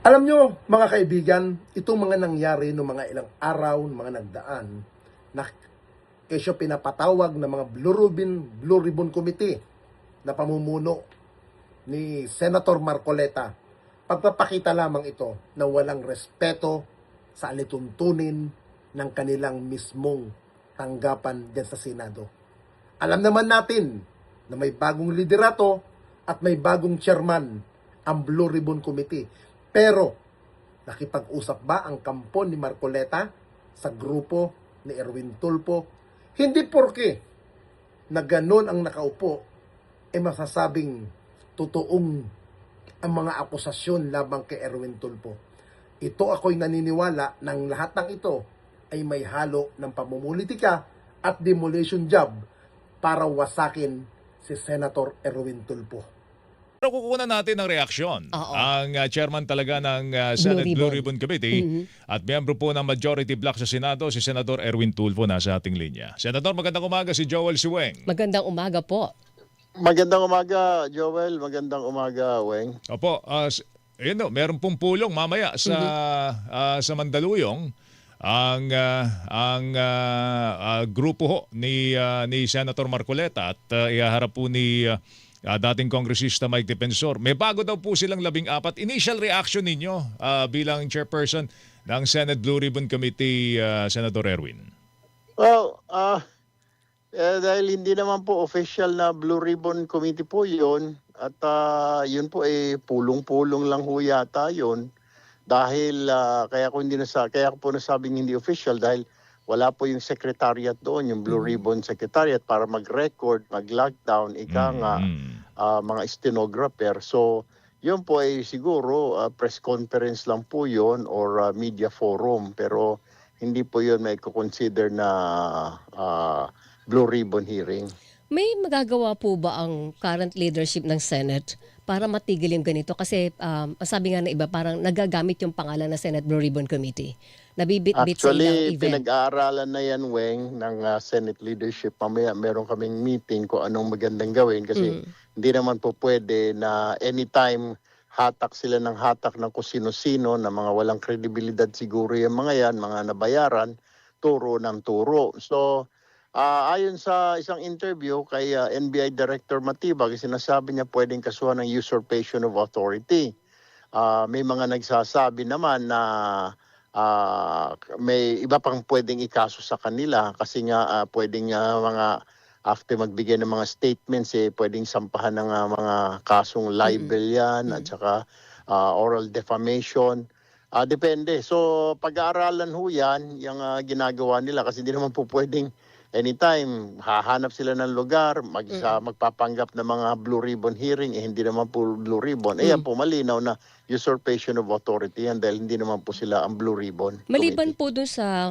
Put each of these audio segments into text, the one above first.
Alam nyo, mga kaibigan, itong mga nangyari noong mga ilang araw, mga nagdaan, na kesyo pinapatawag ng mga Blue Ribbon Committee na pamumuno ni Senator Marcoleta, pagpapakita lamang ito na walang respeto sa alituntunin ng kanilang mismong tanggapan dyan sa Senado. Alam naman natin na may bagong liderato at may bagong chairman ang Blue Ribbon Committee. Pero, nakipag-usap ba ang kampo ni Marcoleta sa grupo ni Erwin Tulfo? Hindi porke na ganon ang nakaupo, masasabing totoong ang mga akusasyon labang kay Erwin Tulfo. Ito ako'y naniniwala ng lahat ng ito ay may halo ng pamumulitika at demolition job para wasakin si Senator Erwin Tulfo. Pero kukunan natin ng reaksyon. Oo. Ang chairman talaga ng Senate Blue Ribbon Committee Mm-hmm. at miyembro po ng Majority Bloc sa Senado, si Senator Erwin Tulfo nasa ating linya. Senator, magandang umaga, si Joel Siweng. Magandang umaga po. Magandang umaga, Joel. Magandang umaga, Weng. Opo, meron pong pulong mamaya sa Mandaluyong ang grupo ho ni Senator Marcoleta at ihaharap po ni dating kongresista Mike Defensor. May bago daw po silang 14. Initial reaction ninyo bilang chairperson ng Senate Blue Ribbon Committee, Senator Erwin? Well, dahil hindi naman po official na Blue Ribbon Committee po yun, at yun po pulong-pulong lang ho yata yun. Dahil kaya ko po nasabing hindi official dahil wala po yung secretariat doon, yung Blue Ribbon Secretariat para mag-record, mag-lockdown, mga stenographer. So, yun po siguro press conference lang po yun or media forum. Pero hindi po yun may consider na Blue Ribbon hearing. May magagawa po ba ang current leadership ng Senate para matigil yung ganito? Kasi sabi nga na iba, parang nagagamit yung pangalan ng Senate Blue Ribbon Committee. Nabibit-bit sa ilang Actually, event. pinag-aaralan na yan, Weng, ng Senate leadership. Mamaya meron kaming meeting kung anong magandang gawin kasi hindi naman po pwede na anytime hatak sila ng hatak ng kung sino-sino na mga walang kredibilidad siguro yung mga yan, mga nabayaran, turo ng turo. So, ayon sa isang interview kay NBI Director Matibag, sinasabi niya pwedeng kasuhan ng usurpation of authority. May mga nagsasabi naman na may iba pang pwedeng ikaso sa kanila kasi nga pwedeng mga after magbigay ng mga statements pwedeng sampahan ng mga kasong libel yan at saka oral defamation. Depende. So pag-aaralan ho yan yung ginagawa nila kasi hindi naman po pwedeng anytime hahanap sila ng lugar, magpapanggap ng mga Blue Ribbon hearing, hindi naman po Blue Ribbon. Ayan po, malinaw na usurpation of authority yan dahil hindi naman po sila ang Blue Ribbon Maliban Committee. po dun sa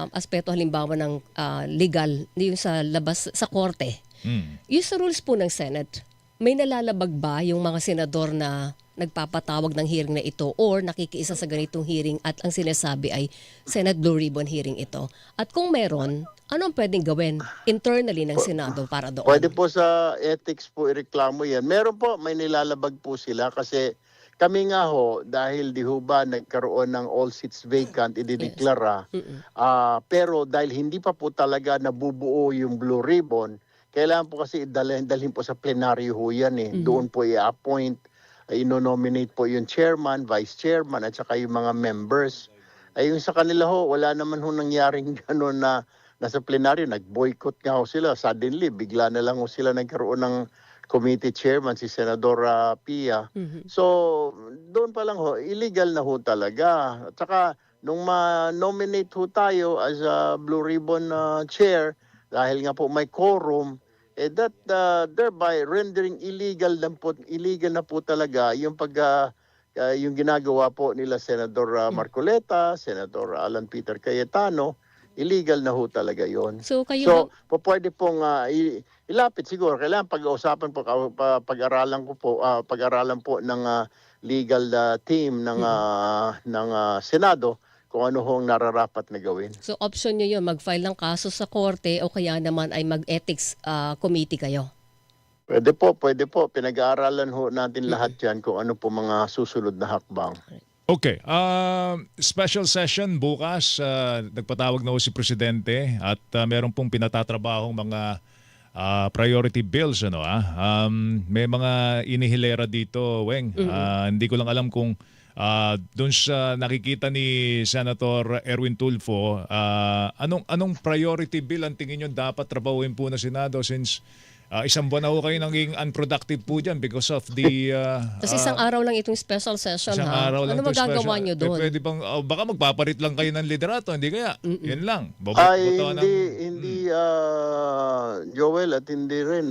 aspeto halimbawa ng legal, yung sa labas sa korte, yung sa rules po ng Senate, may nalalabag ba yung mga senador na nagpapatawag ng hearing na ito or nakikiisa sa ganitong hearing at ang sinasabi ay Senate Blue Ribbon hearing ito? At kung meron, anong pwedeng gawin internally ng Senado para doon? Pwede po sa ethics po ireklamo yan. Meron po, may nilalabag po sila kasi kami nga ho, dahil di ho ba nagkaroon ng all seats vacant, idideklara, pero dahil hindi pa po talaga nabubuo yung Blue Ribbon, kailangan po kasi dalhin po sa plenaryo ho yan Doon po i-appoint, ino-nominate po yung chairman, vice chairman, at saka yung mga members. Yung sa kanila ho, wala naman ho nangyaring gano'n na nasa plenaryo, nag-boycott nga ho sila. Suddenly, bigla na lang ho sila nagkaroon ng committee chairman, si Senador Pia. So, doon pa lang ho, illegal na ho talaga. At saka, nung ma-nominate ho tayo as a Blue Ribbon chair, dahil nga po may quorum, that thereby rendering illegal na po talaga yung yung ginagawa po nila Senador Marcoleta, Senador Alan Peter Cayetano, illegal na ho talaga yon. So kayo Pwede pong ilapit siguro, kailangan pag-uusapan po, pag-aralan po ng legal team ng Senado kung ano hong nararapat na gawin. So option nyo yun, mag-file ng kaso sa korte o kaya naman ay mag-ethics committee kayo? Pwede po. Pinag-aaralan ho natin lahat yan kung ano po mga susunod na hakbang. Okay. Special session bukas. Nagpatawag na ho si Presidente at meron pong pinatatrabahong mga priority bills. May mga inihilera dito, Weng. Hindi ko lang alam kung doon sa nakikita ni Senator Erwin Tulfo, anong priority bill ang tingin nyo dapat trabahuin po na Senado since isang buwan na ho kayo naging unproductive po dyan because of the... Tapos isang araw lang itong special session, Isang ha? araw lang Ano to magagawa special. nyo doon? Pwede bang, baka magpaparit lang kayo ng liderato, hindi kaya? Yan lang. Ay, Boto hindi, Joel, at hindi rin,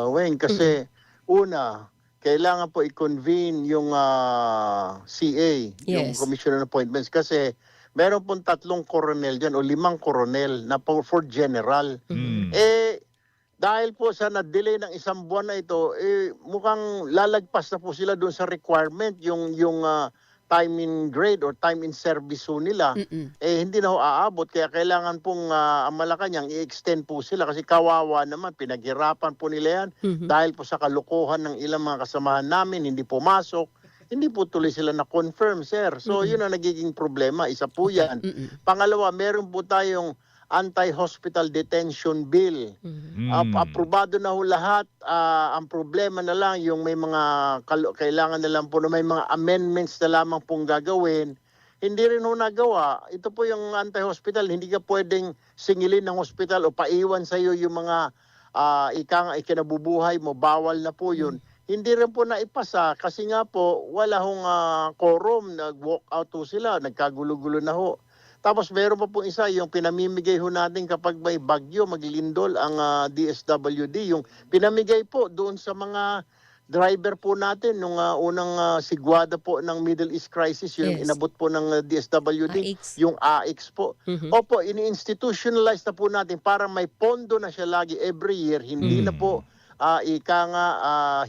Weng, kasi una, kailangan po i-convene yung CA, yung Yes. Commission on Appointments, kasi meron pong 3 koronel dyan o 5 koronel na for general. Dahil po sa na-delay ng isang buwan na ito, mukhang lalagpas na po sila doon sa requirement, yung time in grade or time in service ho nila, hindi na ho aabot. Kaya kailangan pong ang Malacanang i-extend po sila kasi kawawa naman, pinaghirapan po nila yan dahil po sa kalokohan ng ilang mga kasamahan namin, hindi pumasok, hindi po tuloy sila na-confirm, sir. So yun ang nagiging problema, isa po yan. Pangalawa, meron po tayong anti-hospital detention bill. Aprobado na ho lahat. Ang problema na lang yung may mga kailangan na lang po na may mga amendments na lamang pong gagawin. Hindi rin ho nagawa. Ito po yung anti-hospital. Hindi ka pwedeng singilin ng hospital o paiwan sa iyo yung mga ikinabubuhay mo. Bawal na po yun. Hindi rin po naipasa kasi nga po wala hong quorum. Nag-walk out ho sila. Nagkagulo-gulo na ho. Tapos meron pa po isa, yung pinamimigay ho natin kapag may bagyo, maglindol ang DSWD. Yung pinamigay po doon sa mga driver po natin nung unang sigwada po ng Middle East Crisis, yung Yes. inabot po ng DSWD, AX. yung AX po. Opo, ini-institutionalize na po natin para may pondo na siya lagi every year. Hindi na po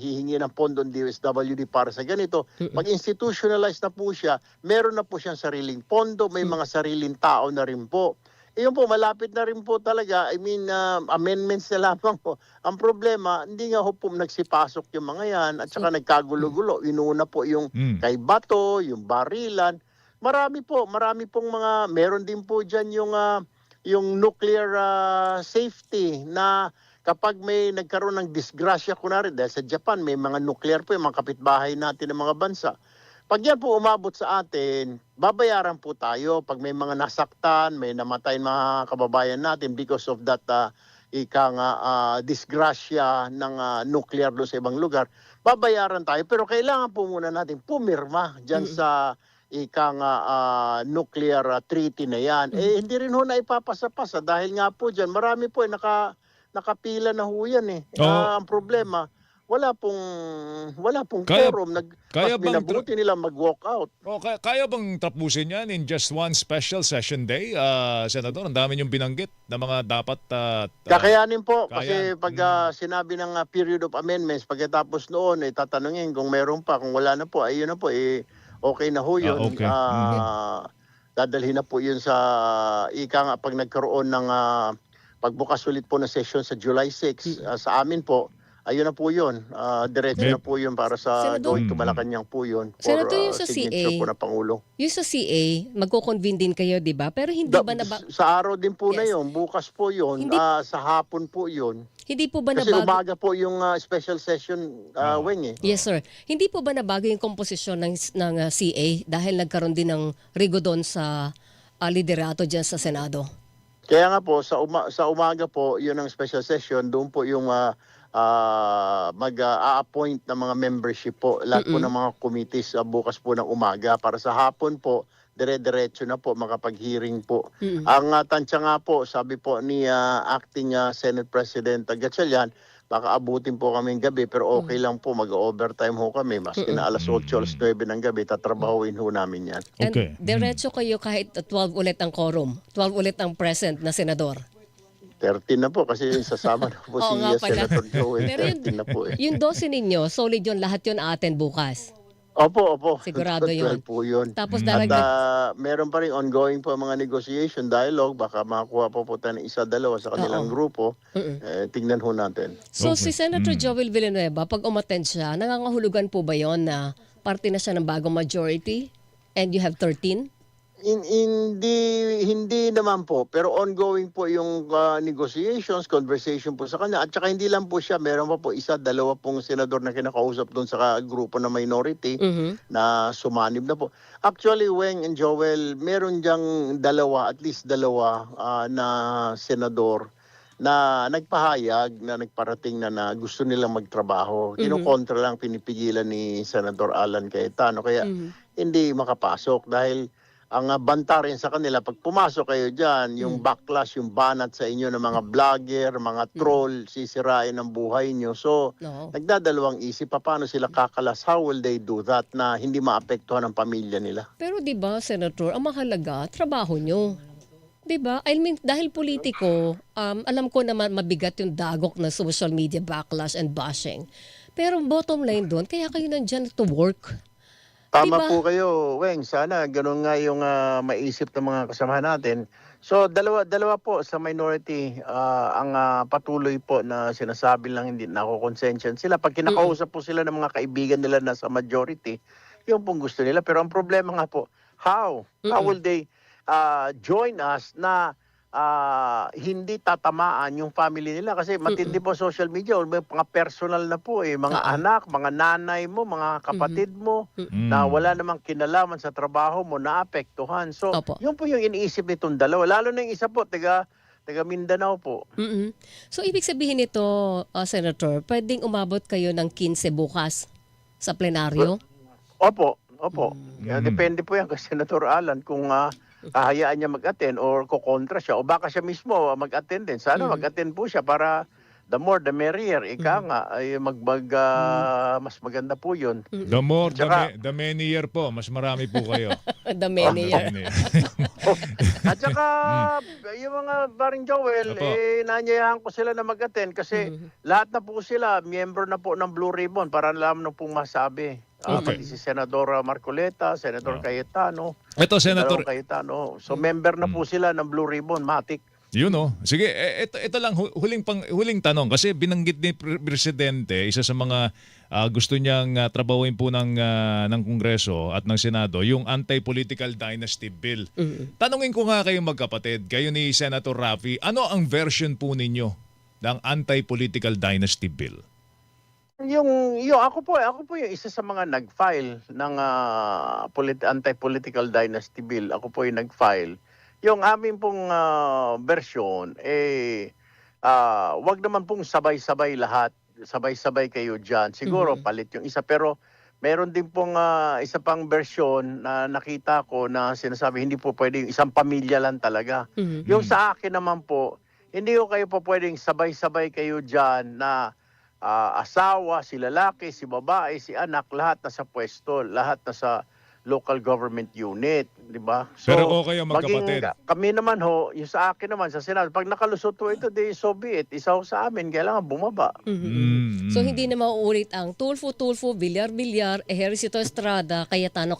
hihingi ng pondo ng DSWD para sa ganito. Mag-institutionalize na po siya, meron na po siyang sariling pondo, may mga sariling tao na rin po. Yun po, malapit na rin po talaga. I mean, amendments na lamang po. Ang problema, hindi nga ho po nagsipasok yung mga yan at saka nagkagulo-gulo. Inuna po yung kay Bato, yung barilan. Marami pong mga, meron din po dyan yung nuclear safety na kapag may nagkaroon ng disgrasya, kunwari dahil sa Japan, may mga nuclear po, yung mga kapitbahay natin ng mga bansa. Pag yan po umabot sa atin, babayaran po tayo. Pag may mga nasaktan, may namatay mga kababayan natin because of that disgrasya ng nuclear doon sa ibang lugar, babayaran tayo. Pero kailangan po muna natin pumirma dyan sa nuclear treaty na yan. Hindi rin ho na ipapasa-pasa dahil nga po dyan, marami po nakapila na ho yan eh. Ang problema, wala pong quorum. Mas minabuti nila mag-walk out. Kaya bang tapusin yan in just one special session day, Senator? Ang dami niyong binanggit na mga dapat... Kakayanin po. Kasi kayan. pag sinabi ng period of amendments, pagkatapos noon, tatanungin kung meron pa. Kung wala na po, ayun na po. Okay na ho yun. Okay. Dadalhin na po yun sa pag nagkaroon ng... pagbukas ulit po na session sa July 6, sa amin po, ayun na po yun. Diretso na po yun para sa Senador, going to Malacanang po yun. For Senador, yung sa signature CA, po na Pangulo. yung sa CA, magko-convene din kayo, di ba? Pero hindi ba Sa araw din po na Yes. yun. Bukas po yun. Hindi- Sa hapon po yun. hindi po ba Kasi nabago? umaga po yung special session, Weng eh. Yes, sir. Hindi po ba nabago yung komposisyon ng CA dahil nagkaroon din ng rigodon sa liderato dyan sa Senado? Kaya nga po, sa umaga po, yun ang special session. Doon po yung mag-a-appoint ng mga membership po. Lahat po ng mga committees bukas po ng umaga. Para sa hapon po, dire-diretso na po, makapag-hearing po. Ang tansya nga po, sabi po ni Acting Senate President Gatchalian, baka abutin po kami gabi, pero okay lang po, mag-overtime ho kami. Maski na alas 8, alas 9 ng gabi, tatrabahuin ho namin yan. Okay. And diretso kayo kahit 12 ulit ang quorum, 12 ulit ang present na senador. 13 na po kasi sasama na po Oo si nga pala. Senator Joel. Pero 13 na po eh. Yung 12 ninyo, solid yun, lahat yun atin bukas. Opo. Sigurado yun. 12 po yun. Tapos At daragdag, meron pa rin ongoing po mga negotiation, dialogue. Baka makakuha po tayo ng isa, dalawa sa kanilang grupo. Tingnan ho natin. so si Senator Joel Villanueva, pag umattend siya, nangangahulugan po ba yon na parte na siya ng bagong majority? And you have 13? Hindi naman po, pero ongoing po yung negotiations, conversation po sa kanya. At saka hindi lang po siya, meron pa po isa, dalawa pong senador na kinakausap doon sa grupo na minority na sumanib na po. Actually, Weng and Joel, meron diyang dalawa, at least dalawa na senador na nagpahayag, na nagparating na gusto nilang magtrabaho. Kinukontra lang, pinipigilan ni Senator Alan Cayetano. Kaya hindi makapasok dahil ang banta rin sa kanila, pag pumasok kayo dyan, yung backlash, yung banat sa inyo ng mga vlogger, mga troll, sisirain ang buhay nyo. So, nagdadalawang isip, paano sila kakalas? How will they do that na hindi maapektuhan ang pamilya nila? Pero 'di ba, Senator, ang mahalaga trabaho nyo. 'Di ba? I mean, dahil politiko, alam ko naman mabigat yung dagok na social media backlash and bashing. Pero bottom line doon, kaya kayo nandyan to work. Tama Diba? po kayo, Weng. Sana ganun nga yung maisip ng mga kasamahan natin. So, dalawa po sa minority ang patuloy po na sinasabi lang hindi nakukonsensyon sila. Pag kinakausap po sila ng mga kaibigan nila na sa majority, yung pong gusto nila. Pero ang problema nga po, how? How will they join us na hindi tatamaan yung family nila? Kasi matindi po social media, may mga personal na po mga anak, mga nanay mo, mga kapatid mo na wala namang kinalaman sa trabaho mo, naapektuhan. So, yun po yung iniisip nitong dalawa. Lalo na yung isa po, taga Mindanao po. So, ibig sabihin nito, Senator, pwedeng umabot kayo ng 15 bukas sa plenaryo? Opo. Depende po yan kay Senator Alan kung hahayaan niya mag-attend or kukontra siya o baka siya mismo mag-attend din. Sana mag-attend po siya para the more the merrier. Ika nga ay mas maganda po yun. The more, the many-year po. Mas marami po kayo. The many. At saka yung mga paring Joel, nanyayahan ko sila na mag-attend kasi lahat na po sila, miyembro na po ng Blue Ribbon para alam na pong masabi. Pati si Senadora Marcoleta, Senador Cayetano. Ito, Senator. Cayetano. So member na po sila ng Blue Ribbon, Matic. Yun Sige, ito lang huling tanong kasi binanggit ni Presidente isa sa mga gusto niyang trabahuin po ng Kongreso at ng Senado yung Anti-Political Dynasty Bill. Tanungin ko nga kayo magkapatid, kayo ni Senator Raffy, ano ang version po ninyo ng Anti-Political Dynasty Bill? Yung ako po yung isa sa mga nag-file ng Anti-Political Dynasty Bill. Ako po yung nag-file. Yung amin pong version, wag naman pong sabay-sabay lahat. Sabay-sabay kayo dyan. Siguro palit yung isa. Pero meron din pong isa pang version na nakita ko na sinasabi hindi po pwede yung isang pamilya lang talaga. Yung sa akin naman po, hindi ko kayo po pwedeng sabay-sabay kayo dyan na asawa, si lalaki, si babae, si anak, lahat na sa pwesto, lahat na sa local government unit, di ba? So, pero okay ang magkapatid. Kami naman yung sa akin naman sa Senado, pag nakalusot ho ito, di so be it. Isa ho sa amin, kailangan bumaba. So hindi na mauulit ang Tulfo, Villar, Ejercito Estrada, Cayetano.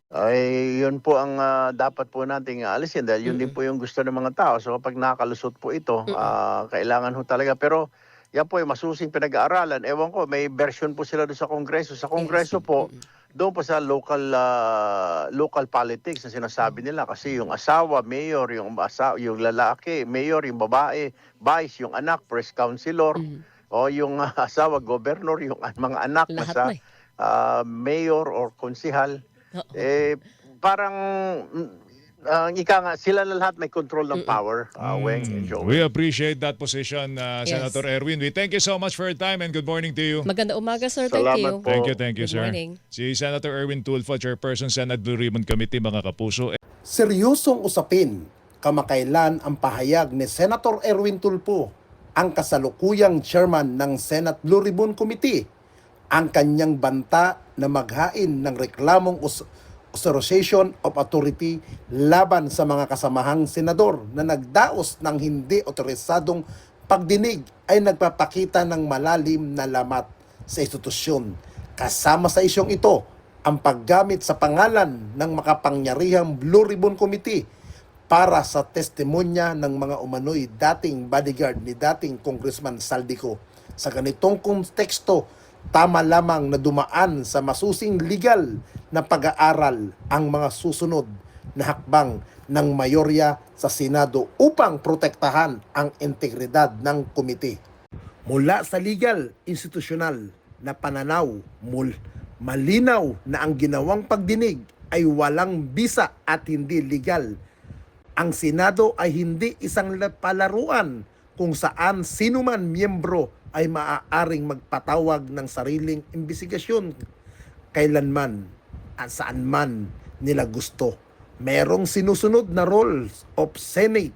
Ay, yun po ang dapat po nating alisin dahil yun din po yung gusto ng mga tao. So kapag nakalusot po ito, kailangan ho talaga. Pero yan po yung masusing pinag-aaralan. Ewan ko, may version po sila doon sa Kongreso. Sa Kongreso po, doon po sa local politics na sinasabi nila. Kasi yung asawa, mayor, yung lalaki, mayor, yung babae, vice, yung anak, press councilor, o yung asawa, governor, yung mga anak na sa mayor or konsihal. Parang ika nga, sila na lahat may control ng power, Weng and Joey. We appreciate that position, Senator Erwin. We thank you so much for your time and good morning to you. Maganda umaga, sir. Thank you. Salamat po. Thank you, Good sir. morning. Si Senator Erwin Tulfo, Chairperson, Senate Blue Ribbon Committee, mga kapuso. Seryosong usapin, kamakailan ang pahayag ni Senator Erwin Tulfo, ang kasalukuyang chairman ng Senate Blue Ribbon Committee, ang kanyang banta na maghain ng reklamong Usurpation of Authority laban sa mga kasamahang senador na nagdaos ng hindi otorisadong pagdinig ay nagpapakita ng malalim na lamat sa institusyon. Kasama sa isyong ito ang paggamit sa pangalan ng makapangyarihang Blue Ribbon Committee para sa testimonya ng mga umano'y dating bodyguard ni dating Congressman Saldico. Sa ganitong konteksto, Tama lamang na dumaan sa masusing legal na pag-aaral ang mga susunod na hakbang ng mayorya sa Senado upang protektahan ang integridad ng komite. Mula sa legal, institusyonal na pananaw, malinaw na ang ginawang pagdinig ay walang bisa at hindi legal. Ang Senado ay hindi isang palaruan kung saan sino man miyembro ay maaaring magpatawag ng sariling imbestigasyon kailanman at saan man nila gusto. Merong sinusunod na rules of Senate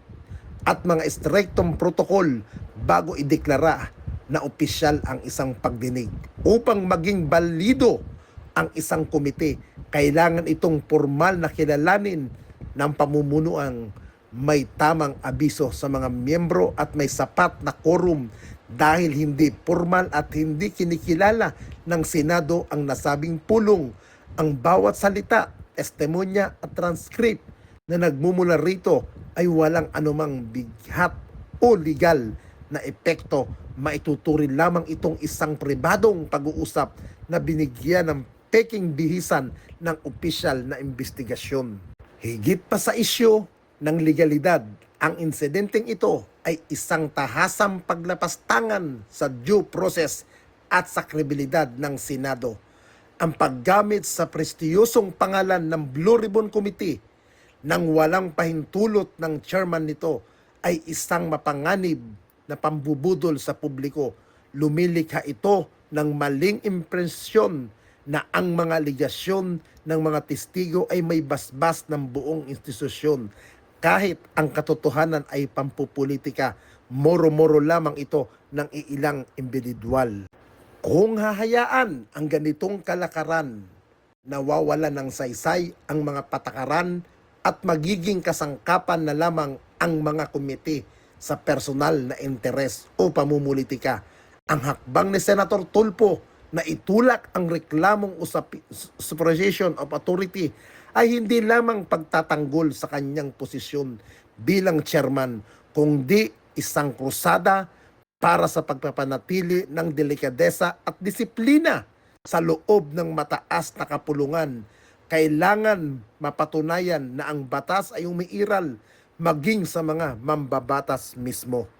at mga istriktong protokol bago ideklara na opisyal ang isang pagdinig. Upang maging balido ang isang komite, kailangan itong formal na kilalanin ng pamumunuan, may tamang abiso sa mga miyembro at may sapat na quorum dahil hindi formal at hindi kinikilala ng Senado ang nasabing pulong. Ang bawat salita, testimonya at transcript na nagmumula rito ay walang anumang bigat o legal na epekto. Maituturing lamang itong isang pribadong pag-uusap na binigyan ng peking bihisan ng opisyal na investigasyon. Higit pa sa isyu ng legalidad, ang insidenteng ito ay isang tahasang paglapastangan sa due process at sa kredibilidad ng Senado. Ang paggamit sa prestiyosong pangalan ng Blue Ribbon Committee nang walang pahintulot ng chairman nito ay isang mapanganib na pambubudol sa publiko. Lumilikha ito ng maling impresyon na ang mga aligasyon ng mga testigo ay may basbas ng buong institusyon. Kahit ang katotohanan ay pampupolitika, moro-moro lamang ito ng iilang individual. Kung hahayaan ang ganitong kalakaran, nawawalan ng saysay ang mga patakaran at magiging kasangkapan na lamang ang mga komite sa personal na interes o pamumulitika. Ang hakbang ni Senator Tulfo na itulak ang reklamong separation of authority ay hindi lamang pagtatanggol sa kanyang posisyon bilang chairman, kundi isang krusada para sa pagpapanatili ng delikadesa at disiplina sa loob ng mataas na kapulungan. Kailangan mapatunayan na ang batas ay umiiral maging sa mga mambabatas mismo.